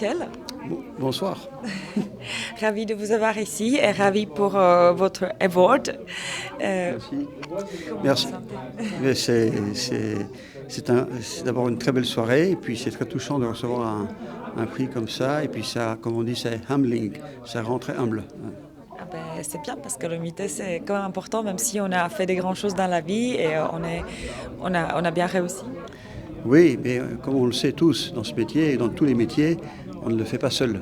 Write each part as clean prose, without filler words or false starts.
Michel. Bonsoir. Ravi de vous avoir ici et ravi pour votre award. Merci. Merci. Mais c'est d'abord une très belle soirée et puis c'est très touchant de recevoir un prix comme ça. Et puis ça, comme on dit, c'est humbling, ça rend très humble. Ah ben, c'est bien parce que l'humilité c'est quand même important, même si on a fait des grandes choses dans la vie et on a bien réussi. Oui, mais comme on le sait tous dans ce métier et dans tous les métiers, on ne le fait pas seul.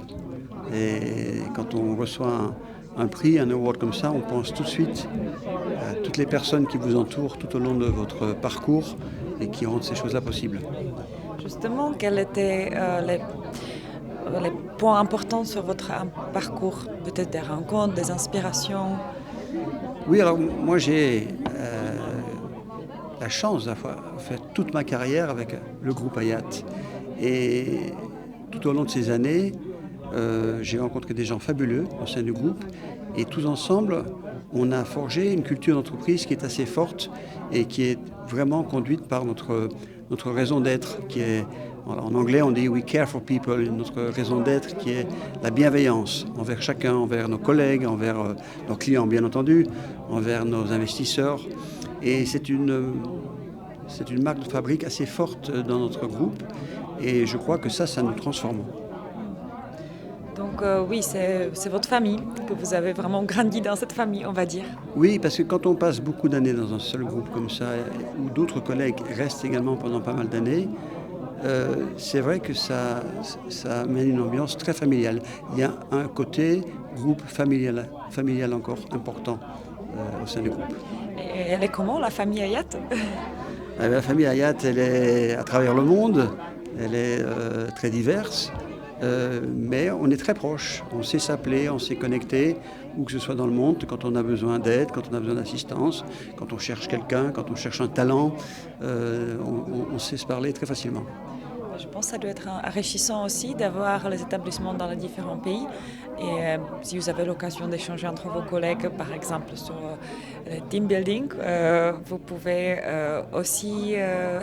Et quand on reçoit un prix, un award comme ça, on pense tout de suite à toutes les personnes qui vous entourent tout au long de votre parcours et qui rendent ces choses-là possibles. Justement, quels étaient les points importants sur votre parcours? Peut-être des rencontres, des inspirations? Oui, alors moi j'ai la chance d'avoir fait toute ma carrière avec le groupe Hayat. Et tout au long de ces années, j'ai rencontré des gens fabuleux au sein du groupe. Et tous ensemble, on a forgé une culture d'entreprise qui est assez forte et qui est vraiment conduite par notre raison d'être, qui est, en anglais on dit « we care for people », notre raison d'être qui est la bienveillance envers chacun, envers nos collègues, envers nos clients bien entendu, envers nos investisseurs. Et c'est une marque de fabrique assez forte dans notre groupe et je crois que ça nous transforme. Donc oui, c'est votre famille, que vous avez vraiment grandi dans cette famille, on va dire. Oui, parce que quand on passe beaucoup d'années dans un seul groupe comme ça, où d'autres collègues restent également pendant pas mal d'années, c'est vrai que ça amène une ambiance très familiale. Il y a un côté groupe familial encore important au sein du groupe. Et elle est comment, la famille Hayat? La famille Hayat, elle est à travers le monde, elle est très diverse, mais on est très proches. On sait s'appeler, on sait connecter, où que ce soit dans le monde, quand on a besoin d'aide, quand on a besoin d'assistance, quand on cherche quelqu'un, quand on cherche un talent, on sait se parler très facilement. Je pense que ça doit être enrichissant aussi d'avoir les établissements dans les différents pays. Et si vous avez l'occasion d'échanger entre vos collègues, par exemple sur le team building, vous pouvez aussi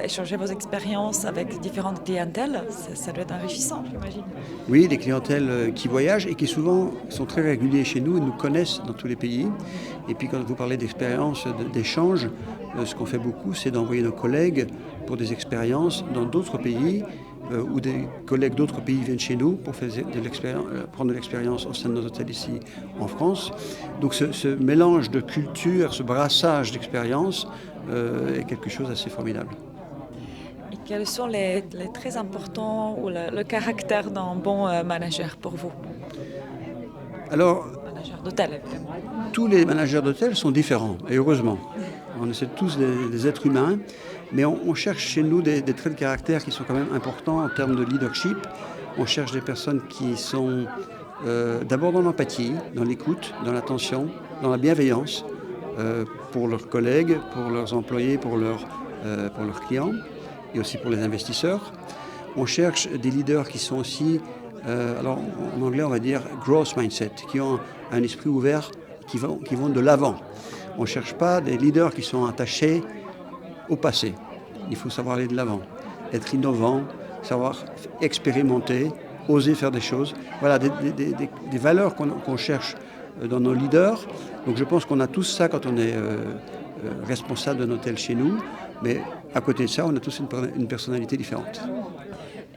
échanger vos expériences avec différentes clientèles. Ça doit être enrichissant, j'imagine. Oui, des clientèles qui voyagent et qui souvent sont très réguliers chez nous et nous connaissent dans tous les pays. Et puis quand vous parlez d'expérience, d'échange, ce qu'on fait beaucoup, c'est d'envoyer nos collègues pour des expériences dans d'autres pays où des collègues d'autres pays viennent chez nous pour prendre de l'expérience au sein de nos hôtels ici en France. Donc ce mélange de culture, ce brassage d'expériences est quelque chose d'assez formidable. Et quels sont les très importants ou le caractère d'un bon manager pour vous? Alors, Manager d'hôtel, évidemment. tous les managers d'hôtel sont différents, et heureusement. On est tous des êtres humains, mais on cherche chez nous des traits de caractère qui sont quand même importants en termes de leadership. On cherche des personnes qui sont d'abord dans l'empathie, dans l'écoute, dans l'attention, dans la bienveillance pour leurs collègues, pour leurs employés, pour leurs clients et aussi pour les investisseurs. On cherche des leaders qui sont aussi, alors en anglais on va dire growth mindset, qui ont un esprit ouvert, qui vont de l'avant. On ne cherche pas des leaders qui sont attachés au passé. Il faut savoir aller de l'avant, être innovant, savoir expérimenter, oser faire des choses. Voilà, des valeurs qu'on cherche dans nos leaders. Donc je pense qu'on a tous ça quand on est responsable d'un hôtel chez nous. Mais à côté de ça, on a tous une personnalité différente.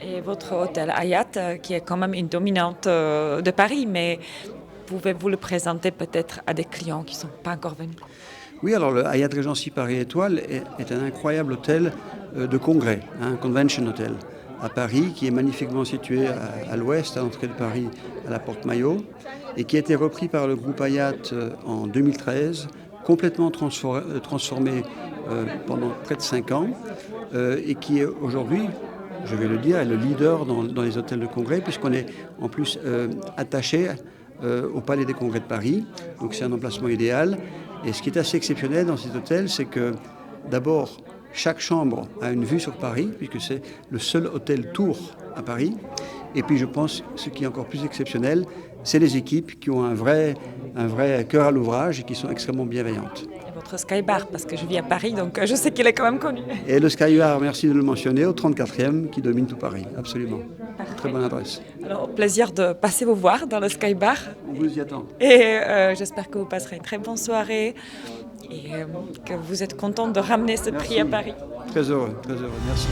Et votre hôtel Hayat, qui est quand même une dominante de Paris, mais pouvez-vous le présenter peut-être à des clients qui ne sont pas encore venus? Oui, alors le Hyatt Regency Paris Étoile est un incroyable hôtel de congrès, un convention hotel à Paris, qui est magnifiquement situé à l'ouest, à l'entrée de Paris, à la Porte Maillot, et qui a été repris par le groupe Hayat en 2013, complètement transformé pendant près de 5 ans, et qui est aujourd'hui, je vais le dire, est le leader dans les hôtels de congrès, puisqu'on est en plus attaché au Palais des Congrès de Paris. Donc c'est un emplacement idéal. Et ce qui est assez exceptionnel dans cet hôtel, c'est que d'abord, chaque chambre a une vue sur Paris, puisque c'est le seul hôtel tour à Paris. Et puis je pense, ce qui est encore plus exceptionnel, c'est les équipes qui ont un vrai cœur à l'ouvrage et qui sont extrêmement bienveillantes. Et votre Sky Bar, parce que je vis à Paris, donc je sais qu'il est quand même connu. Et le Sky Bar, merci de le mentionner, au 34e, qui domine tout Paris, absolument. Parfait. Très bonne adresse. Alors, au plaisir de passer vous voir dans le Sky Bar. On vous y attend. Et j'espère que vous passerez une très bonne soirée et que vous êtes content de ramener ce prix à Paris. Très heureux, merci.